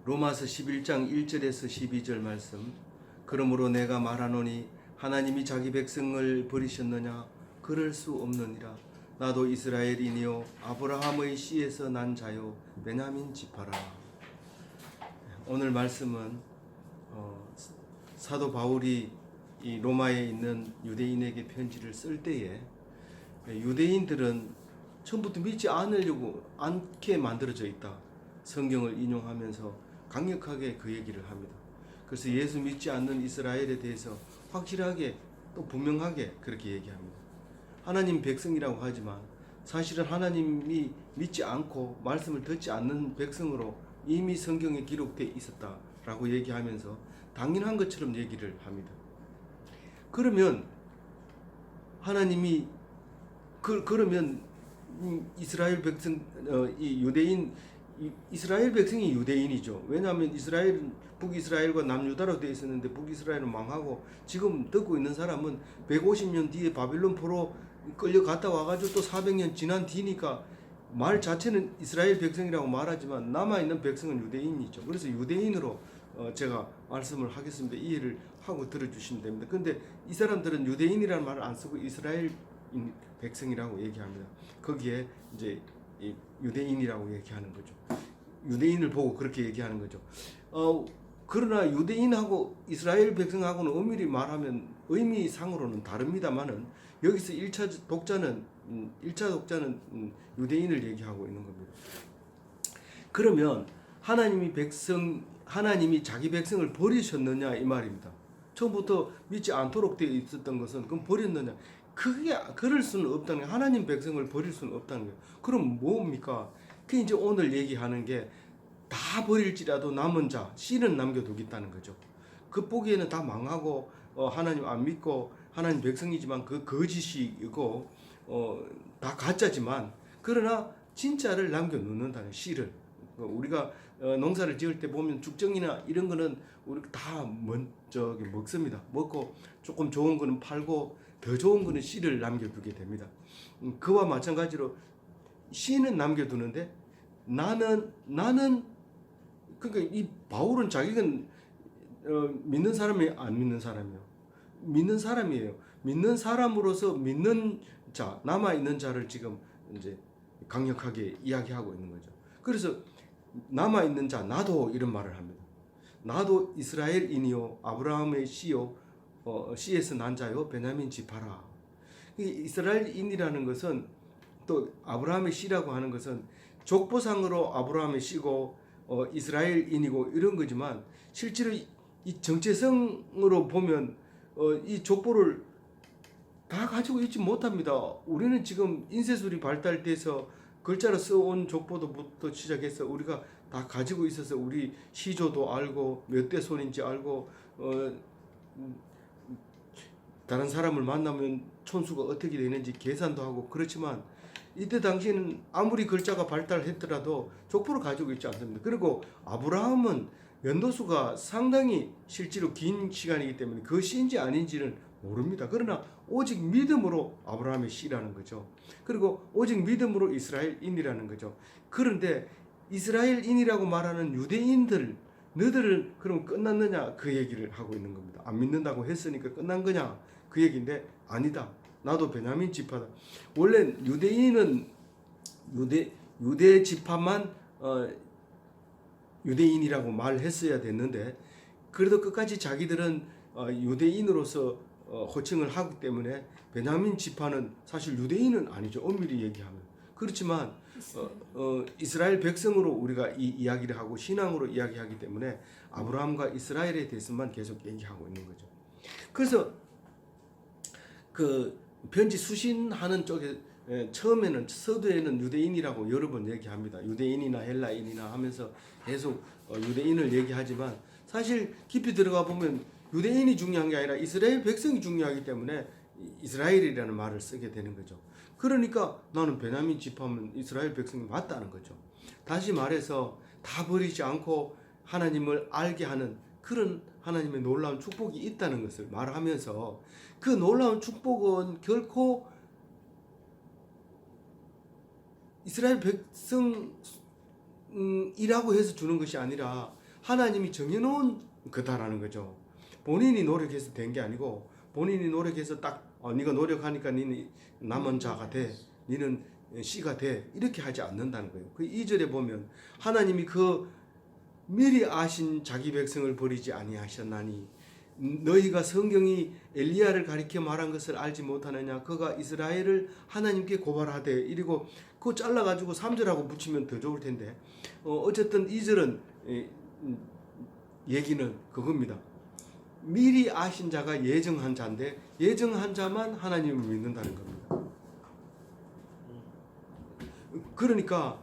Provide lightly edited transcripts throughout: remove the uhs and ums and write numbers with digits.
로마서 11장 1절에서 12절 말씀. 그러므로 내가 말하노니 하나님이 자기 백성을 버리셨느냐? 그럴 수 없느니라. 나도 이스라엘이니요 아브라함의 씨에서 난 자요 베냐민 지파라. 오늘 말씀은 사도 바울이 이 로마에 있는 유대인에게 편지를 쓸 때에 유대인들은 처음부터 믿지 않게 만들어져 있다. 성경을 인용하면서 강력하게 그 얘기를 합니다. 그래서 예수 믿지 않는 이스라엘에 대해서 확실하게 또 분명하게 그렇게 얘기합니다. 하나님 백성이라고 하지만 사실은 하나님이 믿지 않고 말씀을 듣지 않는 백성으로 이미 성경에 기록되어 있었다라고 얘기하면서 당연한 것처럼 얘기를 합니다. 그러면 하나님이 그러면 이스라엘 백성 이 유대인 이스라엘 백성이 유대인이죠. 왜냐하면 이스라엘은 북이스라엘과 남유다로 되어 있었는데 북이스라엘은 망하고 지금 듣고 있는 사람은 150년 뒤에 바빌론 포로 끌려갔다 와가지고 또 400년 지난 뒤니까 말 자체는 이스라엘 백성이라고 말하지만 남아있는 백성은 유대인이죠. 그래서 유대인으로 제가 말씀을 하겠습니다. 이해를 하고 들어주시면 됩니다. 근데 이 사람들은 유대인이라는 말을 안 쓰고 이스라엘 백성이라고 얘기합니다. 거기에 이제 유대인이라고 얘기하는 거죠. 유대인을 보고 그렇게 얘기하는 거죠. 그러나 유대인하고 이스라엘 백성하고는 엄밀히 말하면 의미상으로는 다릅니다만은 여기서 1차 독자는 유대인을 얘기하고 있는 겁니다. 그러면 하나님이 자기 백성을 버리셨느냐 이 말입니다. 처음부터 믿지 않도록 되어 있었던 것은 그럼 버렸느냐? 그럴 수는 없다는 거예요. 하나님 백성을 버릴 수는 없다는 거예요. 그럼 뭡니까? 그 이제 오늘 얘기하는 게 다 버릴지라도 남은 자, 씨는 남겨두겠다는 거죠. 그 보기에는 다 망하고 하나님 안 믿고 하나님 백성이지만 그 거짓이고 다 가짜지만 그러나 진짜를 남겨놓는다는 씨를. 우리가 농사를 지을 때 보면 죽정이나 이런 거는 우리가 다 먹습니다. 먹고 조금 좋은 거는 팔고 더 좋은 거는 씨를 남겨두게 됩니다. 그와 마찬가지로 씨는 남겨두는데 나는 그러니까 이 바울은 자기가 믿는 사람이 안 믿는 사람이요. 믿는 사람이에요. 믿는 사람으로서 믿는 자, 남아 있는 자를 지금 이제 강력하게 이야기하고 있는 거죠. 그래서 남아 있는 자 나도 이런 말을 합니다. 나도 이스라엘인이요 아브라함의 씨요 씨에서 난 자요 베냐민 지파라. 이스라엘인이라는 것은 또 아브라함의 씨라고 하는 것은 족보상으로 아브라함의 씨고 이스라엘인이고 이런 거지만 실제로 이 정체성으로 보면 이 족보를 다 가지고 있지 못합니다. 우리는 지금 인쇄술이 발달돼서 글자로 써온 족보도부터 시작해서 우리가 다 가지고 있어서 우리 시조도 알고 몇 대 손인지 알고 다른 사람을 만나면 촌수가 어떻게 되는지 계산도 하고 그렇지만 이때 당시에는 아무리 글자가 발달했더라도 족보를 가지고 있지 않습니다. 그리고 아브라함은 연도수가 상당히 실제로 긴 시간이기 때문에 그 씨인지 아닌지는 모릅니다. 그러나 오직 믿음으로 아브라함의 씨라는 거죠. 그리고 오직 믿음으로 이스라엘인이라는 거죠. 그런데 이스라엘인이라고 말하는 유대인들 너희들은 그럼 끝났느냐 그 얘기를 하고 있는 겁니다. 안 믿는다고 했으니까 끝난 거냐 그 얘기인데 아니다. 나도 베냐민 지파다. 원래 유대인은 유대 지파만 유대인이라고 말했어야 됐는데 그래도 끝까지 자기들은 유대인으로서 호칭을 하기 때문에 베냐민 지파는 사실 유대인은 아니죠. 엄밀히 얘기하면. 그렇지만 이스라엘 백성으로 우리가 이 이야기를 하고 신앙으로 이야기하기 때문에 아브라함과 이스라엘에 대해서만 계속 얘기하고 있는 거죠. 그래서 그 편지 수신하는 쪽에 처음에는 서두에는 유대인이라고 여러 번 얘기합니다. 유대인이나 헬라인이나 하면서 계속 유대인을 얘기하지만 사실 깊이 들어가 보면 유대인이 중요한 게 아니라 이스라엘 백성이 중요하기 때문에 이스라엘이라는 말을 쓰게 되는 거죠. 그러니까 나는 베냐민 지파면 이스라엘 백성이 맞다는 거죠. 다시 말해서 다 버리지 않고 하나님을 알게 하는 그런 하나님의 놀라운 축복이 있다는 것을 말하면서 그 놀라운 축복은 결코 이스라엘 백성이라고 해서 주는 것이 아니라 하나님이 정해놓은 거다라는 거죠. 본인이 노력해서 된 게 아니고 본인이 노력해서 딱 네가 노력하니까 니는 남은 자가 돼, 니는 씨가 돼, 이렇게 하지 않는다는 거예요. 그 2절에 보면 하나님이 그 미리 아신 자기 백성을 버리지 아니하셨나니 너희가 성경이 엘리야를 가리켜 말한 것을 알지 못하느냐. 그가 이스라엘을 하나님께 고발하되 이리고 그거 잘라가지고 3절하고 붙이면 더 좋을 텐데 어쨌든 2절은 얘기는 그겁니다. 미리 아신 자가 예정한 자인데 예정한 자만 하나님을 믿는다는 겁니다. 그러니까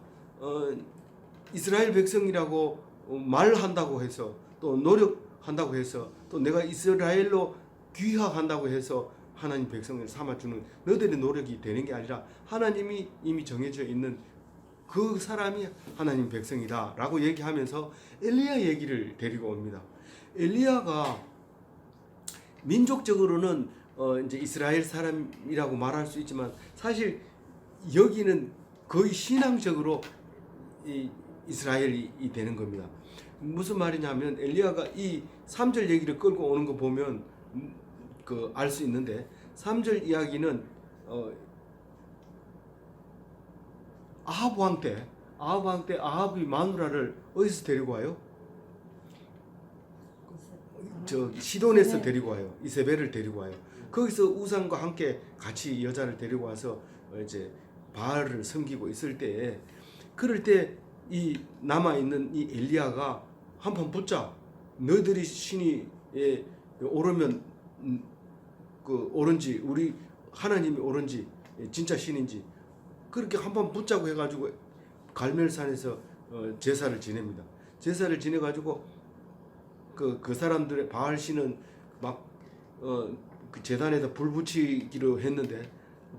이스라엘 백성이라고 말한다고 해서 또 노력한다고 해서 또 내가 이스라엘로 귀화한다고 해서 하나님 백성을 삼아주는 너희들의 노력이 되는 게 아니라 하나님이 이미 정해져 있는 그 사람이 하나님 백성이다 라고 얘기하면서 엘리야 얘기를 데리고 옵니다. 엘리야가 민족적으로는 이제 이스라엘 사람이라고 말할 수 있지만 사실 여기는 거의 신앙적으로 이스라엘이 되는 겁니다. 무슨 말이냐면 엘리야가 이 3절 얘기를 끌고 오는 거 보면 알 수 있는데 3절 이야기는 아합 왕 때 아합이 마누라를 어디서 데리고 와요? 시돈에서 데리고 와요. 이세벨을 데리고 와요. 거기서 우상과 함께 같이 여자를 데리고 와서 이제 바알을 섬기고 있을 때에 그럴 때 이 남아 있는 이 엘리야가 한판 붙자. 너희들이 신이 옳으면 옳은지 우리 하나님이 옳은지 진짜 신인지 그렇게 한판 붙자고 해가지고 갈멜산에서 제사를 지냅니다. 제사를 지내가지고 그 사람들의 바알 신은 막 그 재단에다 불 붙이기로 했는데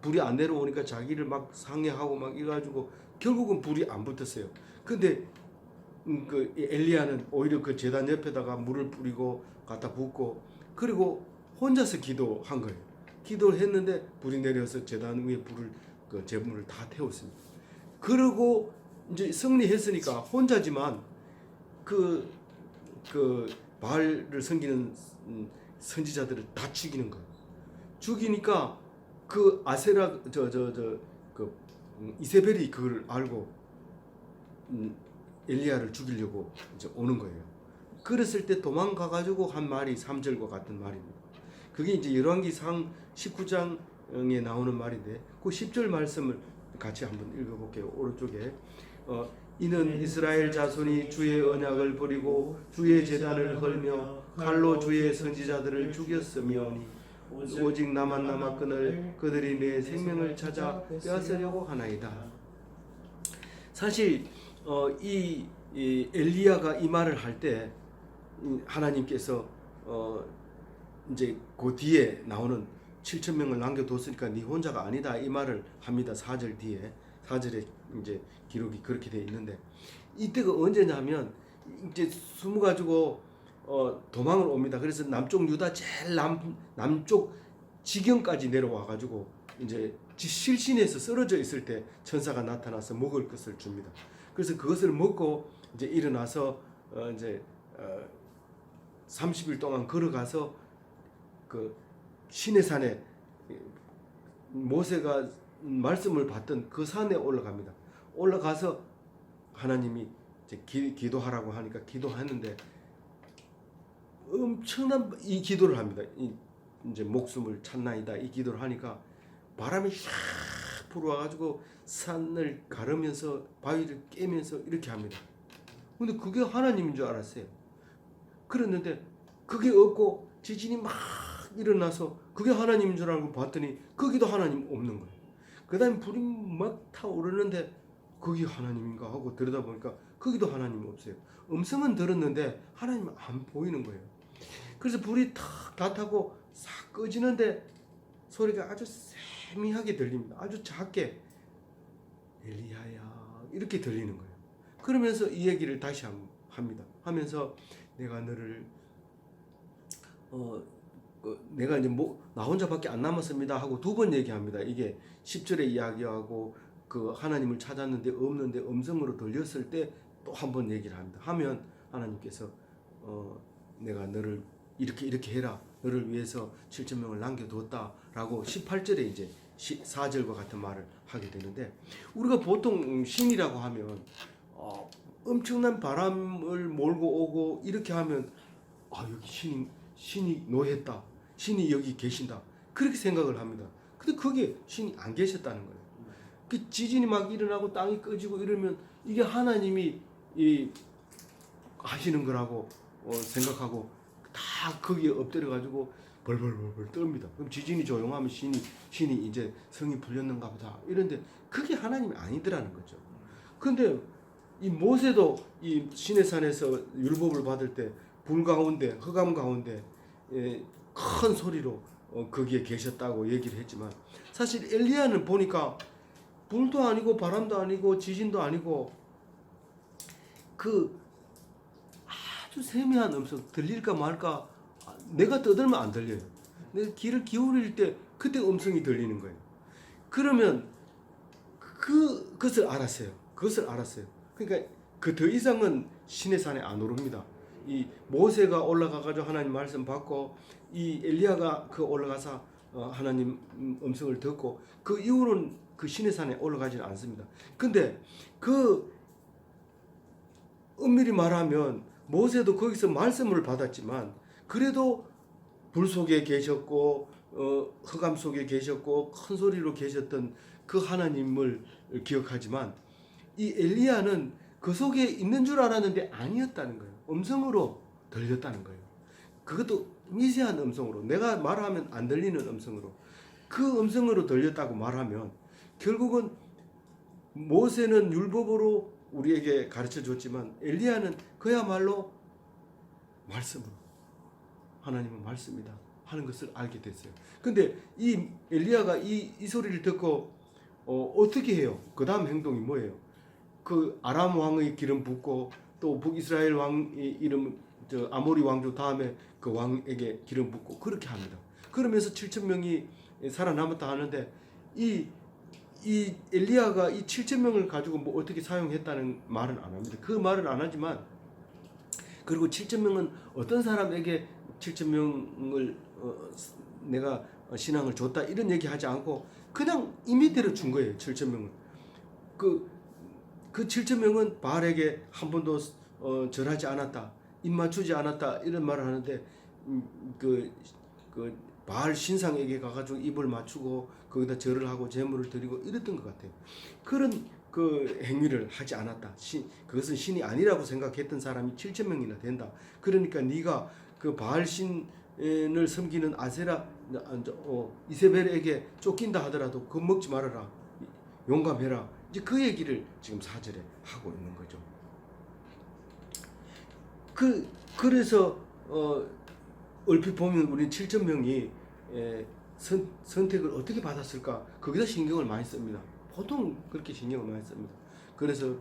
불이 안 내려오니까 자기를 막 상해하고 막 이래가지고 결국은 불이 안 붙었어요. 근데 그 엘리야는 오히려 그 재단 옆에다가 물을 뿌리고 갖다 붓고 그리고 혼자서 기도한 거예요. 기도를 했는데 불이 내려서 재단 위에 그 제물을 다 태웠습니다. 그리고 이제 승리했으니까 혼자지만 그 바알을 섬기는 선지자들을 다 죽이는 거예요. 죽이니까 그 아세라 이세벨이 그걸 알고 엘리야를 죽이려고 이제 오는 거예요. 그랬을 때 도망가 가지고 한 말이 3절과 같은 말입니다. 그게 이제 열왕기상 19장에 나오는 말인데 그 10절 말씀을 같이 한번 읽어볼게요. 오른쪽에 이는 이스라엘 자손이 주의 언약을 버리고 주의 제단을 헐며 칼로 주의 선지자들을 죽였으며 오직 나만 남았거늘 그들이 내 생명을 찾아 빼앗으려고 하나이다. 사실 이 엘리야가 이 말을 할 때 하나님께서 이제 그 뒤에 나오는 7,000명을 남겨뒀으니까 네 혼자가 아니다 이 말을 합니다. 4절 뒤에 4절에 이제 기록이 그렇게 돼 있는데 이때가 언제냐면 이제 숨어 가지고 도망을 옵니다. 그래서 남쪽 유다 제일 남쪽 지경까지 내려와 가지고 이제 실신에서 쓰러져 있을 때 천사가 나타나서 먹을 것을 줍니다. 그래서 그것을 먹고 이제 일어나서 이제 30일 동안 걸어가서 그 시내산에 모세가 말씀을 받던 그 산에 올라갑니다. 올라가서 하나님이 이제 기도하라고 하니까 기도하는데 엄청난 이 기도를 합니다. 이제 목숨을 찾나이다 이 기도를 하니까 바람이 샥 불어와가지고 산을 가르면서 바위를 깨면서 이렇게 합니다. 근데 그게 하나님인 줄 알았어요. 그랬는데 그게 없고 지진이 막 일어나서 그게 하나님인 줄 알고 봤더니 거기도 하나님 없는 거예요. 그 다음에 불이 막 타오르는데 거기 하나님인가 하고 들여다보니까 거기도 하나님 없어요. 음성은 들었는데 하나님은 안 보이는 거예요. 그래서 불이 다 타고 싹 꺼지는데 소리가 아주 세미하게 들립니다. 아주 작게 엘리야야 이렇게 들리는 거예요. 그러면서 이 얘기를 다시 합니다. 하면서 내가 너를 내가 이제 나 혼자밖에 안 남았습니다 하고 두 번 얘기합니다. 이게 10절에 이야기하고 그 하나님을 찾았는데 없는데 음성으로 들렸을 때 또 한 번 얘기를 합니다. 하면 하나님께서 내가 너를 이렇게 해라. 너를 위해서 7,000명을 남겨두었다라고 18절에 이제 4절과 같은 말을 하게 되는데, 우리가 보통 신이라고 하면 엄청난 바람을 몰고 오고 이렇게 하면 여기 신이 노했다. 신이 여기 계신다. 그렇게 생각을 합니다. 근데 그게 신이 안 계셨다는 거예요. 그 지진이 막 일어나고 땅이 꺼지고 이러면 이게 하나님이 하시는 거라고 생각하고 다 거기에 엎드려 가지고 벌벌벌벌 떱니다. 그럼 지진이 조용하면 신이 이제 성이 풀렸는가 보다. 이런데 그게 하나님이 아니더라는 거죠. 그런데 이 모세도 이 시내산에서 율법을 받을 때 불 가운데, 흑암 가운데 큰 소리로 거기에 계셨다고 얘기를 했지만, 사실 엘리야는 보니까 불도 아니고 바람도 아니고 지진도 아니고 그 아주 세미한 음성, 들릴까 말까, 내가 떠들면 안 들려요. 내가 귀를 기울일 때 그때 음성이 들리는 거예요. 그러면 그것을 알았어요. 그러니까 그 더 이상은 시내산에 안 오릅니다. 이 모세가 올라가가지고 하나님 말씀 받고, 이 엘리야가 그 올라가서 하나님 음성을 듣고, 그 이후로는 그 시내산에 올라가지는 않습니다. 근데 그 엄밀히 말하면 모세도 거기서 말씀을 받았지만, 그래도 불 속에 계셨고 흑암 속에 계셨고 큰 소리로 계셨던 그 하나님을 기억하지만, 이 엘리야는 그 속에 있는 줄 알았는데 아니었다는 거예요. 음성으로 들렸다는 거예요. 그것도 미세한 음성으로, 내가 말하면 안 들리는 음성으로, 그 음성으로 들렸다고 말하면, 결국은 모세는 율법으로 우리에게 가르쳐 줬지만 엘리야는 그야말로 말씀으로, 하나님은 말씀이다 하는 것을 알게 됐어요. 근데 이 엘리야가 이 소리를 듣고 어떻게 해요? 그 다음 행동이 뭐예요? 그 아람 왕의 기름 붓고, 또 북이스라엘 왕의 이름 아모리 왕조 다음에 그 왕에게 기름 붓고 그렇게 합니다. 그러면서 7,000명이 살아남았다 하는데, 이 엘리야가 이 7,000명을 가지고 뭐 어떻게 사용했다는 말은 안 합니다. 그 말은 안 하지만, 그리고 7,000명은 어떤 사람에게 7,000명을 내가 신앙을 줬다 이런 얘기 하지 않고 그냥 임의대로 준 거예요. 7,000명은 그 7,000명은 바알에게 한 번도 절하지 않았다, 입 맞추지 않았다 이런 말을 하는데, 그 바알 신상에게 가가지고 입을 맞추고 거기다 절을 하고 제물을 드리고 이랬던 것 같아요. 그런 그 행위를 하지 않았다. 그것은 신이 아니라고 생각했던 사람이 7,000명이나 된다. 그러니까 네가 그 바알 신을 섬기는 아세라 이세벨에게 쫓긴다 하더라도 그거 먹지 말아라, 용감해라. 이제 그 얘기를 지금 4절에 하고 있는 거죠. 그래서 얼핏 보면 우리 7,000명이 선택을 어떻게 받았을까, 거기다 신경을 많이 씁니다. 보통 그렇게 신경을 많이 씁니다. 그래서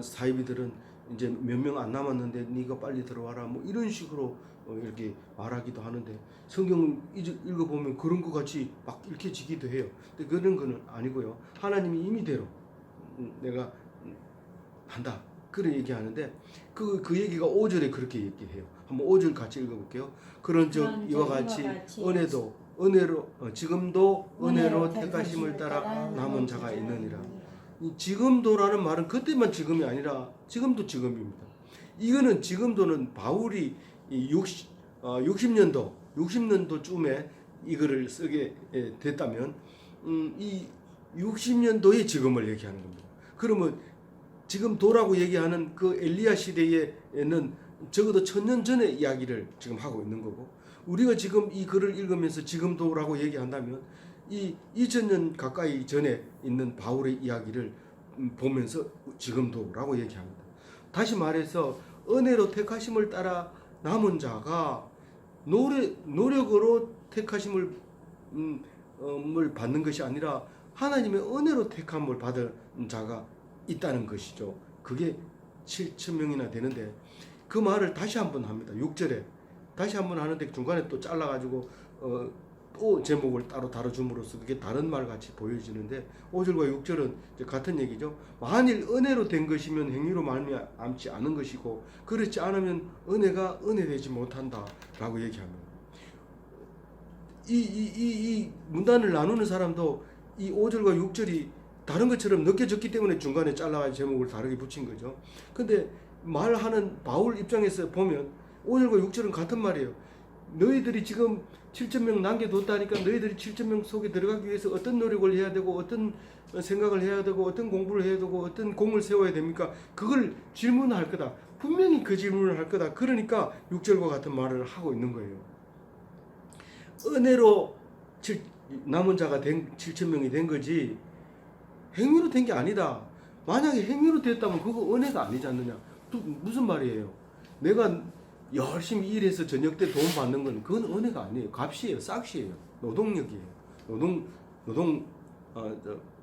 사이비들은 이제 몇 명 안 남았는데 네가 빨리 들어와라 뭐 이런 식으로 이렇게 말하기도 하는데, 성경을 읽어보면 그런 것 같이 막 읽혀지기도 해요. 근데 그런 거는 아니고요. 하나님이 임의대로 내가 한다 그런 얘기하는데, 그 얘기가 5절에 그렇게 얘기해요. 한번 5절 같이 읽어볼게요. 그런즉 이와 같이 은혜로 지금도 은혜로 택하심을 따라 남은 자가 있느니라. 이 지금도라는 말은 그때만 지금이 아니라 지금도 지금입니다. 이거는 지금도는 바울이 60년도쯤에 이거를 쓰게 됐다면 이 60년도의 지금을 얘기하는 겁니다. 그러면 지금 도라고 얘기하는 그 엘리야 시대에는 적어도 1000년 전의 이야기를 지금 하고 있는 거고, 우리가 지금 이 글을 읽으면서 지금도라고 얘기한다면 이 2000년 가까이 전에 있는 바울의 이야기를 보면서 지금도라고 얘기합니다. 다시 말해서 은혜로 택하심을 따라 남은 자가 노력으로 택하심을 받는 것이 아니라 하나님의 은혜로 택함을 받은 자가 있다는 것이죠. 그게 7,000명이나 되는데, 그 말을 다시 한번 합니다. 6절에 다시 한번 하는데 중간에 또 잘라가지고 또 제목을 따로 다뤄줌으로써 그게 다른 말 같이 보여지는데 5절과 6절은 이제 같은 얘기죠. 만일 은혜로 된 것이면 행위로 말미암지 않은 것이고 그렇지 않으면 은혜가 은혜되지 못한다라고 얘기합니다. 이 문단을 나누는 사람도 이 5절과 6절이 다른 것처럼 느껴졌기 때문에 중간에 잘라가지고 제목을 다르게 붙인 거죠. 근데 말하는 바울 입장에서 보면 5절과 6절은 같은 말이에요. 너희들이 지금 7,000명 남겨뒀다니까 너희들이 7,000명 속에 들어가기 위해서 어떤 노력을 해야 되고 어떤 생각을 해야 되고 어떤 공부를 해야 되고 어떤 공을 세워야 됩니까? 그걸 질문할 거다. 분명히 그 질문을 할 거다. 그러니까 6절과 같은 말을 하고 있는 거예요. 은혜로 남은 자가 된 7,000명이 된 거지 행위로 된 게 아니다. 만약에 행위로 됐다면 그거 은혜가 아니지 않느냐. 또 무슨 말이에요? 내가 열심히 일해서 저녁 때 돈 받는 건 그건 은혜가 아니에요. 값이에요. 싹시에요. 노동력이에요.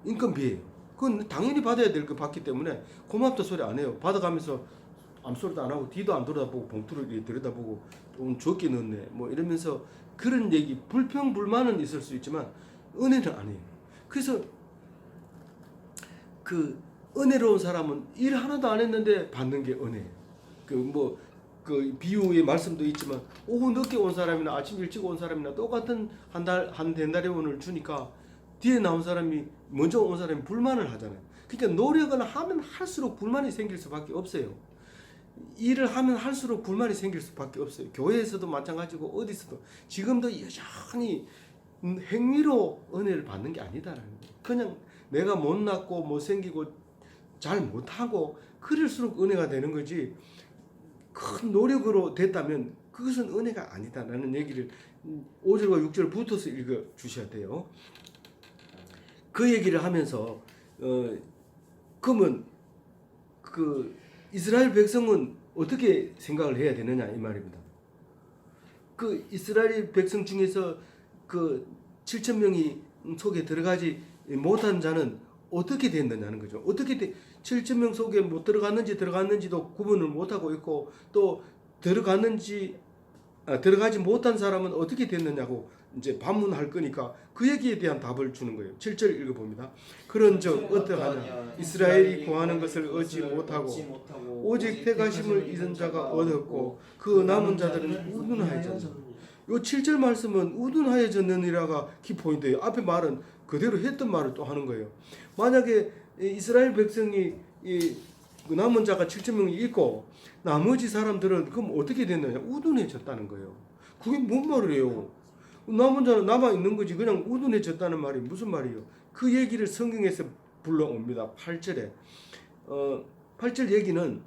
인건비예요. 그건 당연히 받아야 될 거 받기 때문에 고맙다 소리 안 해요. 받아가면서 암소리도 안 하고 뒤도 안 돌아다보고 봉투를 들여다보고 돈 적게 넣네 뭐 이러면서 그런 얘기 불평불만은 있을 수 있지만 은혜는 아니에요. 그래서 그 은혜로운 사람은 일 하나도 안 했는데 받는 게 은혜예요. 그 비유의 말씀도 있지만 오후 늦게 온 사람이나 아침 일찍 온 사람이나 똑같은 한 대나리온을 주니까 뒤에 나온 사람이 먼저 온 사람이 불만을 하잖아요. 그러니까 노력을 하면 할수록 불만이 생길 수밖에 없어요. 일을 하면 할수록 불만이 생길 수밖에 없어요. 교회에서도 마찬가지고 어디서도 지금도 여전히 행위로 은혜를 받는 게 아니다라는 거예요. 그냥 내가 못났고 못생기고 잘 못하고 그럴수록 은혜가 되는 거지 큰 노력으로 됐다면 그것은 은혜가 아니다라는 얘기를 5절과 6절 붙어서 읽어 주셔야 돼요. 그 얘기를 하면서 그러면 그 이스라엘 백성은 어떻게 생각을 해야 되느냐 이 말입니다. 그 이스라엘 백성 중에서 그 7,000명이 속에 들어가지 못한 자는 어떻게 됐느냐는 거죠. 어떻게 7,000명 속에 못 들어갔는지도 구분을 못하고 있고 또 들어가지 못한 사람은 어떻게 됐느냐고 이제 반문할 거니까 그 얘기에 대한 답을 주는 거예요. 7절 읽어봅니다. 그런즉 어떠하냐 이스라엘이 구하는 것을 얻지 못하고 오직 택하심을 잊은 자가 얻었고 그 남은 자들은 우둔하여졌느니라. 요 7절 말씀은 우둔하여졌느니라가 키포인트예요. 앞에 말은 그대로 했던 말을 또 하는 거예요. 만약에 이스라엘 백성이 그 남은 자가 7,000명이 있고 나머지 사람들은 그럼 어떻게 됐느냐? 우둔해졌다는 거예요. 그게 뭔 말이에요? 남은 자는 남아 있는 거지. 그냥 우둔해졌다는 말이 무슨 말이에요? 그 얘기를 성경에서 불러옵니다. 8절에 8절 얘기는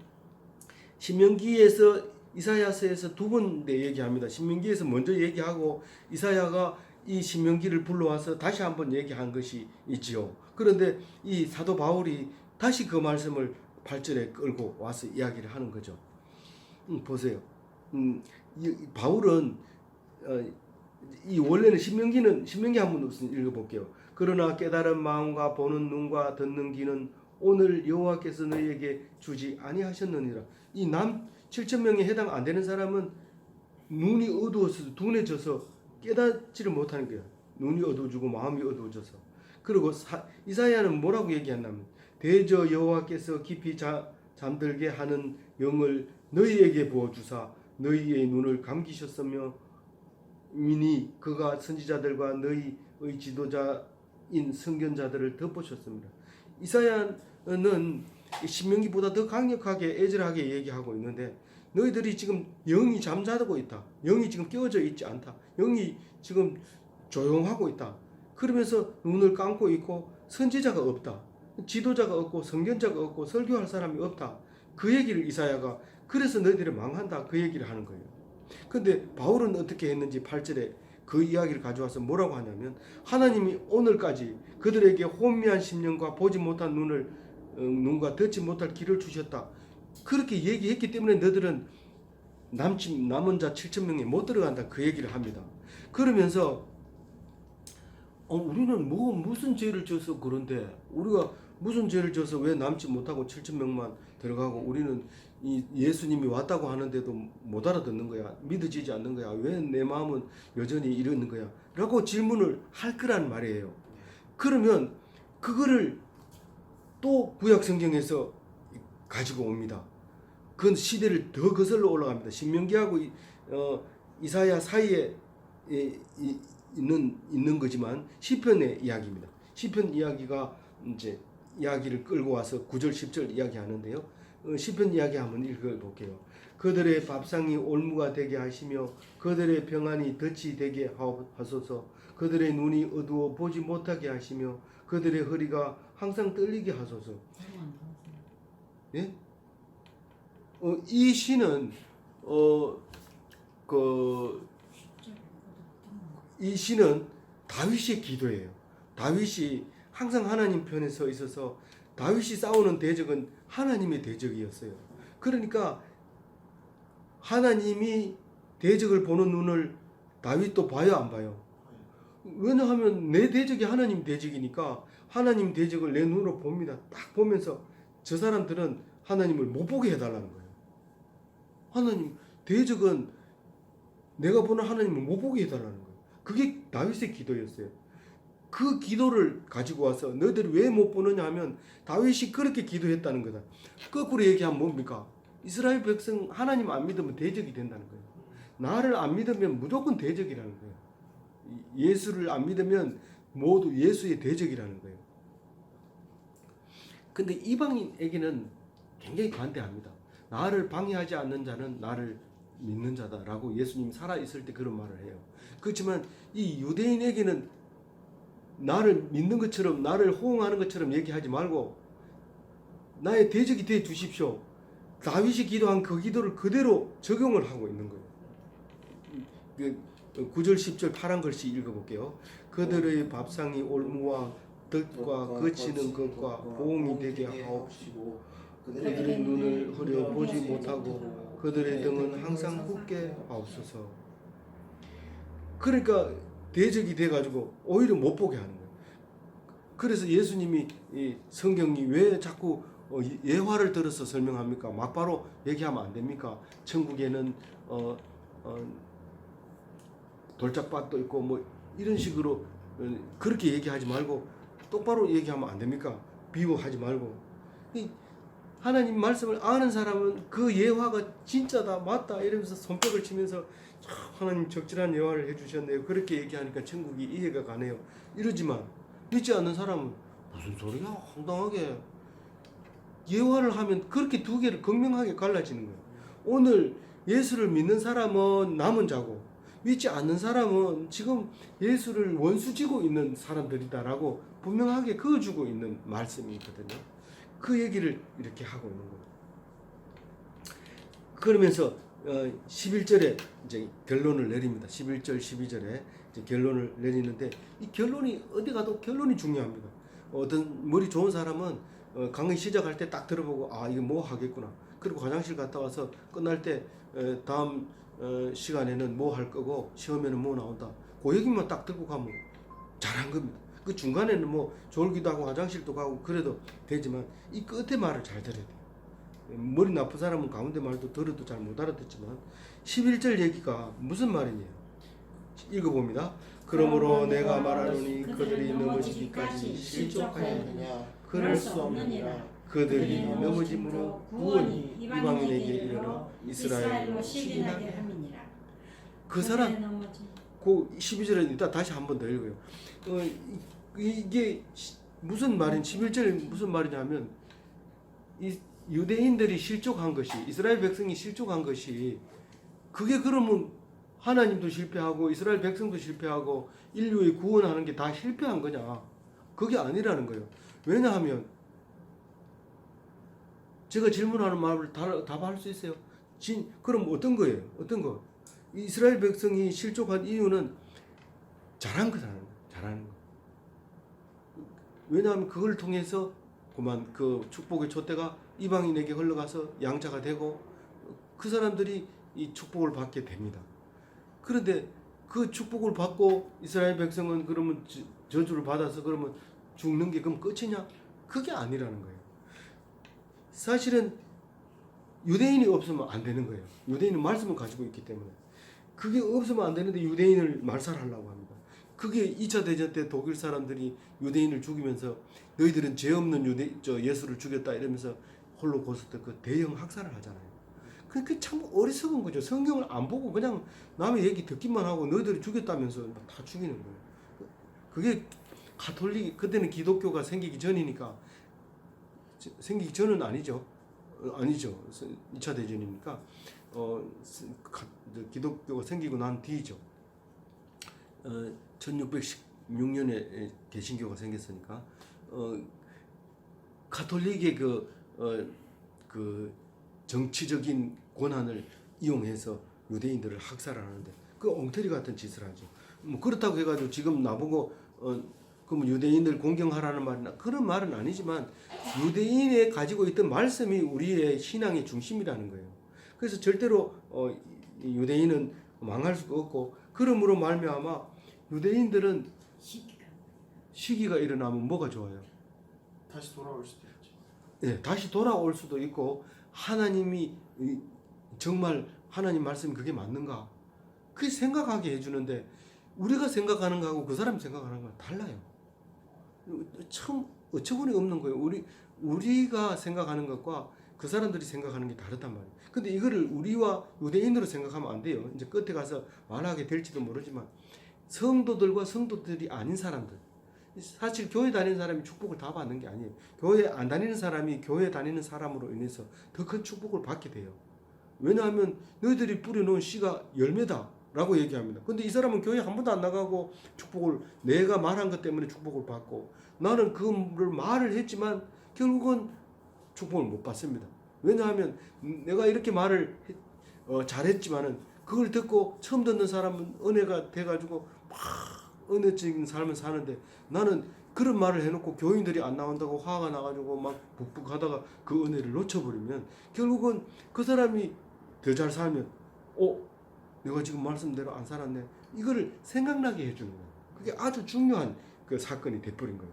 신명기에서 이사야서에서 두 번째 얘기합니다. 신명기에서 먼저 얘기하고 이사야가 이 신명기를 불러와서 다시 한번 얘기한 것이 있지요. 그런데 이 사도 바울이 다시 그 말씀을 8절에 끌고 와서 이야기를 하는 거죠. 보세요. 바울은 이 원래는 신명기 한번 읽어볼게요. 그러나 깨달은 마음과 보는 눈과 듣는 귀는 오늘 여호와께서 너희에게 주지 아니하셨느니라. 이 7,000명에 해당 안 되는 사람은 눈이 어두워서 둔해져서 깨닫지를 못하는 거야. 눈이 어두워지고 마음이 어두워져서. 그리고 이사야는 뭐라고 얘기했냐면 대저 여호와께서 깊이 잠들게 하는 영을 너희에게 부어주사 너희의 눈을 감기셨으며 이니 그가 선지자들과 너희의 지도자인 선견자들을 덮으셨습니다. 이사야는 신명기보다 더 강력하게 애절하게 얘기하고 있는데 너희들이 지금 영이 잠자고 있다. 영이 지금 깨어져 있지 않다. 영이 지금 조용하고 있다. 그러면서 눈을 감고 있고 선지자가 없다. 지도자가 없고 선견자가 없고 설교할 사람이 없다. 그 얘기를 이사야가 그래서 너희들이 망한다. 그 얘기를 하는 거예요. 근데 바울은 어떻게 했는지 8절에 그 이야기를 가져와서 뭐라고 하냐면 하나님이 오늘까지 그들에게 혼미한 심령과 보지 못한 눈과 듣지 못할 귀를 주셨다. 그렇게 얘기했기 때문에 너희들은 남은 자 7,000명에 못 들어간다. 그 얘기를 합니다. 그러면서 우리는 무슨 죄를 져서 그런데 우리가 무슨 죄를 져서 왜 남지 못하고 7천 명만 들어가고 우리는 이 예수님이 왔다고 하는데도 못 알아듣는 거야. 믿어지지 않는 거야. 왜 내 마음은 여전히 이러는 거야. 라고 질문을 할 거란 말이에요. 그러면 그거를 또 구약 성경에서 가지고 옵니다. 그 시대를 더 거슬러 올라갑니다. 신명기하고 이사야 사이에 있는 거지만 시편의 이야기입니다. 시편 이야기가 이제 이야기를 끌고 와서 9절 10절 이야기하는데요. 시편 이야기 한번 읽어볼게요. 그들의 밥상이 올무가 되게 하시며 그들의 병안이 덫이 되게 하소서. 그들의 눈이 어두워 보지 못하게 하시며 그들의 허리가 항상 떨리게 하소서. 예? 이 시는 이 시는 다윗의 기도예요. 다윗이 항상 하나님 편에 서 있어서 다윗이 싸우는 대적은 하나님의 대적이었어요. 그러니까 하나님이 대적을 보는 눈을 다윗도 봐요, 안 봐요? 왜냐하면 내 대적이 하나님 대적이니까 하나님 대적을 내 눈으로 봅니다. 딱 보면서 저 사람들은 하나님을 못 보게 해달라는 거예요. 하나님 대적은 내가 보는 하나님을 못 보게 해달라는 거예요. 그게 다윗의 기도였어요. 그 기도를 가지고 와서 너희들이 왜 못 보느냐 하면 다윗이 그렇게 기도했다는 거다. 거꾸로 얘기하면 뭡니까? 이스라엘 백성 하나님 안 믿으면 대적이 된다는 거예요. 나를 안 믿으면 무조건 대적이라는 거예요. 예수를 안 믿으면 모두 예수의 대적이라는 거예요. 근데 이방인에게는 굉장히 관대합니다. 나를 방해하지 않는 자는 나를 믿는 자다라고 예수님이 살아있을 때 그런 말을 해요. 그렇지만 이 유대인에게는 나를 믿는 것처럼 나를 호응하는 것처럼 얘기하지 말고 나의 대적이 돼 주십시오. 다윗이 기도한 그 기도를 그대로 적용을 하고 있는 거예요. 9절 10절 파란 글씨 읽어볼게요. 그들의 밥상이 올무와 덫과 거치는 것과 보응이 되게 하옵시고 그들의 눈을 흐려 보지 못하고 그들의 등은 항상 굳게 하옵소서. 그러니까 대적이 돼가지고 오히려 못 보게 하는 거예요. 그래서 예수님이 이 성경이 왜 자꾸 예화를 들어서 설명합니까? 막바로 얘기하면 안 됩니까? 천국에는 돌짝밭도 있고 뭐 이런 식으로 그렇게 얘기하지 말고 똑바로 얘기하면 안 됩니까? 비유하지 말고. 하나님 말씀을 아는 사람은 그 예화가 진짜다 맞다 이러면서 손뼉을 치면서 하나님 적절한 예화를 해주셨네요. 그렇게 얘기하니까 천국이 이해가 가네요. 이러지만 믿지 않는 사람은 무슨 소리야? 황당하게 예화를 하면 그렇게 두 개를 극명하게 갈라지는 거예요. 오늘 예수를 믿는 사람은 남은 자고 믿지 않는 사람은 지금 예수를 원수지고 있는 사람들이다라고 분명하게 그어주고 있는 말씀이거든요. 그 얘기를 이렇게 하고 있는 거예요. 그러면서 11절에 이제 결론을 내립니다. 11절, 12절에 이제 결론을 내리는데 이 결론이 어디 가도 결론이 중요합니다. 어떤 머리 좋은 사람은 강의 시작할 때 딱 들어보고 아 이거 뭐 하겠구나. 그리고 화장실 갔다 와서 끝날 때 다음 시간에는 뭐 할 거고 시험에는 뭐 나온다. 그 얘기만 딱 듣고 가면 잘한 겁니다. 그 중간에는 뭐 졸기도 하고 화장실도 가고 그래도 되지만 이 끝에 말을 잘 들어야 돼요. 머리 나쁜 사람은 가운데 말도 들어도 잘 못 알아듣지만 11절 얘기가 무슨 말이냐 읽어봅니다. 그러므로 내가 말하노니 그들이 넘어지기까지 실족하였느냐 그럴 수 없느니라. 그들이 넘어짐으로 구원이 이방인에게 이르러 이스라엘로 시인하게 함이니라. 그 사람 그 12절에 이따 다시 한 번 더 읽어요. 이게 무슨 말인 11절에 무슨 말이냐면 이 유대인들이 실족한 것이 이스라엘 백성이 실족한 것이 그게 그러면 하나님도 실패하고 이스라엘 백성도 실패하고 인류의 구원하는 게 다 실패한 거냐? 그게 아니라는 거예요. 왜냐하면 제가 질문하는 말을 답할 수 있어요. 그럼 어떤 거예요? 어떤 거? 이스라엘 백성이 실족한 이유는 잘한 거라는 거예요. 잘하는 거. 왜냐하면 그걸 통해서 그만 그 축복의 촛대가 이방인에게 흘러가서 양자가 되고 그 사람들이 이 축복을 받게 됩니다. 그런데 그 축복을 받고 이스라엘 백성은 그러면 저주를 받아서 그러면 죽는 게 그럼 끝이냐? 그게 아니라는 거예요. 사실은 유대인이 없으면 안 되는 거예요. 유대인은 말씀을 가지고 있기 때문에. 그게 없으면 안 되는데 유대인을 말살하려고 합니다. 그게 2차 대전 때 독일 사람들이 유대인을 죽이면서 너희들은 죄 없는 예수를 죽였다 이러면서 홀로코스트 그 대형 학살을 하잖아요. 그게 참 어리석은 거죠. 성경을 안 보고 그냥 남의 얘기 듣기만 하고 너희들이 죽였다면서 다 죽이는 거예요. 그게 그때는 기독교가 생기기 전이니까, 생기기 전은 아니죠. 아니죠. 2차 대전이니까 기독교가 생기고 난 뒤죠. 1616년에 개신교가 생겼으니까 가톨릭의 그 정치적인 권한을 이용해서 유대인들을 학살하는데 그 엉터리 같은 짓을 하죠. 뭐 그렇다고 해가지고 지금 나보고 그럼 유대인들 공경하라는 말이나 그런 말은 아니지만 유대인이 가지고 있던 말씀이 우리의 신앙의 중심이라는 거예요. 그래서 절대로 유대인은 망할 수가 없고, 그러므로 말미암아 유대인들은 시기가 일어나면 뭐가 좋아요? 다시 돌아올 수도 있죠. 네, 다시 돌아올 수도 있고, 하나님이 정말 하나님 말씀이 그게 맞는가? 그게 생각하게 해주는데 우리가 생각하는 거하고 그 사람이 생각하는 거랑 달라요. 참 어처구니 없는 거예요. 우리가 생각하는 것과 그 사람들이 생각하는 게 다르단 말이에요. 근데 이거를 우리와 유대인으로 생각하면 안 돼요. 이제 끝에 가서 말하게 될지도 모르지만 성도들과 성도들이 아닌 사람들, 사실 교회 다니는 사람이 축복을 다 받는 게 아니에요. 교회 안 다니는 사람이 교회 다니는 사람으로 인해서 더 큰 축복을 받게 돼요. 왜냐하면 너희들이 뿌려놓은 씨가 열매다 라고 얘기합니다. 근데 이 사람은 교회 한 번도 안 나가고 축복을, 내가 말한 것 때문에 축복을 받고, 나는 그걸 말을 했지만 결국은 축복을 못 받습니다. 왜냐하면 내가 이렇게 말을 잘했지만은 그걸 듣고 처음 듣는 사람은 은혜가 돼가지고 막 은혜적인 삶을 사는데, 나는 그런 말을 해놓고 교인들이 안 나온다고 화가 나가지고 막 북북하다가 그 은혜를 놓쳐버리면 결국은 그 사람이 더 잘 살면 내가 지금 말씀대로 안 살았네, 이거를 생각나게 해주는 거예요. 그게 아주 중요한 그 사건이 돼버린 거예요.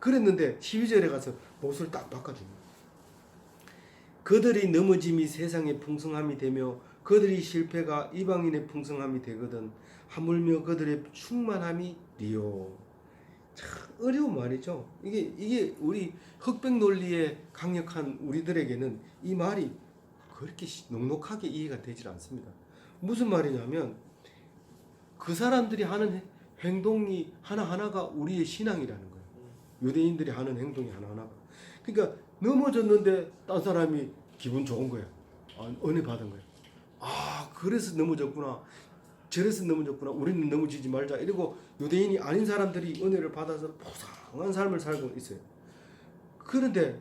그랬는데 12절에 가서 못을 딱 바꿔줍니다. 그들이 넘어짐이 세상의 풍성함이 되며 그들이 실패가 이방인의 풍성함이 되거든 하물며 그들의 충만함이 리요. 참 어려운 말이죠. 이게 우리 흑백 논리에 강력한 우리들에게는 이 말이 그렇게 넉넉하게 이해가 되질 않습니다. 무슨 말이냐면 그 사람들이 하는 행동이 하나하나가 우리의 신앙이라는 거예요. 유대인들이 하는 행동이 하나하나가. 그러니까 넘어졌는데 딴 사람이 기분 좋은 거야. 은혜 받은 거야. 그래서 넘어졌구나. 저래서 넘어졌구나. 우리는 넘어지지 말자. 이러고 유대인이 아닌 사람들이 은혜를 받아서 포상한 삶을 살고 있어요. 그런데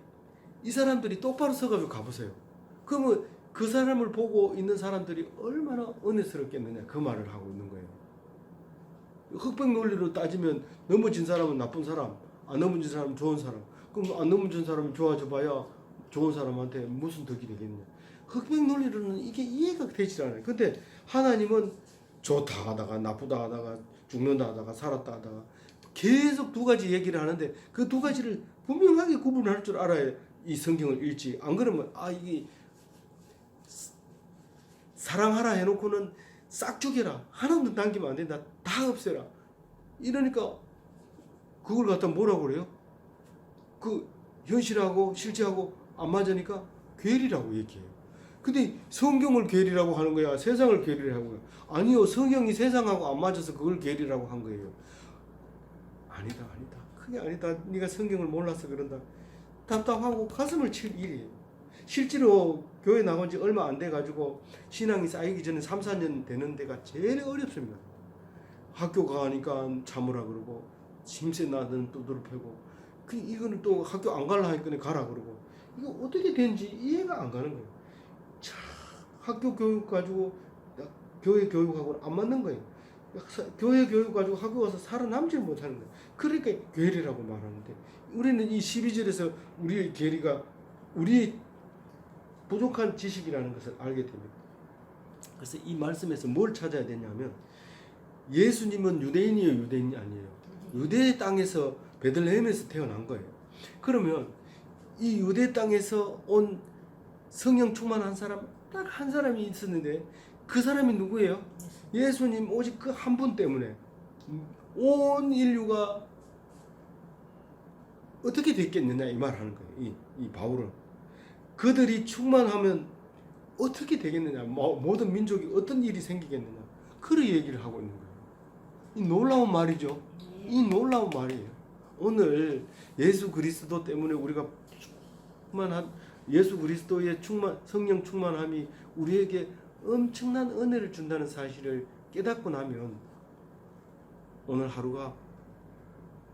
이 사람들이 똑바로 서가지고 가보세요. 그러면 그 사람을 보고 있는 사람들이 얼마나 은혜스럽겠느냐, 그 말을 하고 있는 거예요. 흑백 논리로 따지면 넘어진 사람은 나쁜 사람, 안 넘어진 사람은 좋은 사람. 그럼 안 넘어진 사람이 좋아져 봐야 좋은 사람한테 무슨 덕이 되겠냐. 흑백 논리로는 이게 이해가 되지 않아요. 근데 하나님은 좋다 하다가 나쁘다 하다가 죽는다 하다가 살았다 하다가 계속 두 가지 얘기를 하는데 그 두 가지를 분명하게 구분할 줄 알아야 이 성경을 읽지. 안 그러면 이게 사랑하라 해놓고는 싹 죽여라, 하나도 남기면 안 된다, 다 없애라, 이러니까 그걸 갖다 뭐라고 그래요? 그 현실하고 실제하고 안 맞으니까 괴리라고 얘기해요. 근데 성경을 괴리라고 하는 거야, 세상을 괴리라고 하는 거야? 아니요, 성경이 세상하고 안 맞아서 그걸 괴리라고 한 거예요. 아니다 그게 아니다. 네가 성경을 몰라서 그런다. 답답하고 가슴을 칠 일이에요. 실제로 교회 나온 지 얼마 안 돼가지고 신앙이 쌓이기 전에 3, 4년 되는 데가 제일 어렵습니다. 학교 가니까 참으라 그러고 힘세 나든 두드러 패고, 이거는 또 학교 안 가려 하니까 가라 그러고, 이거 어떻게 된지 이해가 안 가는 거예요. 참, 학교 교육 가지고 교회 교육하고는 안 맞는 거예요. 교회 교육 가지고 학교 가서 살아남지 못하는 거예요. 그러니까 괴리라고 말하는데, 우리는 이 12절에서 우리의 괴리가 우리의 부족한 지식이라는 것을 알게 됩니다. 그래서 이 말씀에서 뭘 찾아야 되냐면, 예수님은 유대인이에요, 유대인이 아니에요? 유대 땅에서 베들레헴에서 태어난 거예요. 그러면 이 유대 땅에서 온 성령 충만한 사람 딱 한 사람이 있었는데 그 사람이 누구예요? 예수님 오직 그 한 분 때문에 온 인류가 어떻게 됐겠느냐 이 말하는 거예요. 이 바울은 그들이 충만하면 어떻게 되겠느냐, 모든 민족이 어떤 일이 생기겠느냐, 그런 얘기를 하고 있는 거예요. 이 놀라운 말이죠. 이 놀라운 말이에요. 오늘 예수 그리스도 때문에 우리가 충만한 예수 그리스도의 성령 충만함이 우리에게 엄청난 은혜를 준다는 사실을 깨닫고 나면 오늘 하루가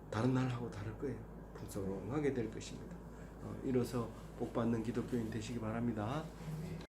다른 날하고 다를 거예요. 풍성하게 될 것입니다. 이로써 복 받는 기독교인 되시기 바랍니다.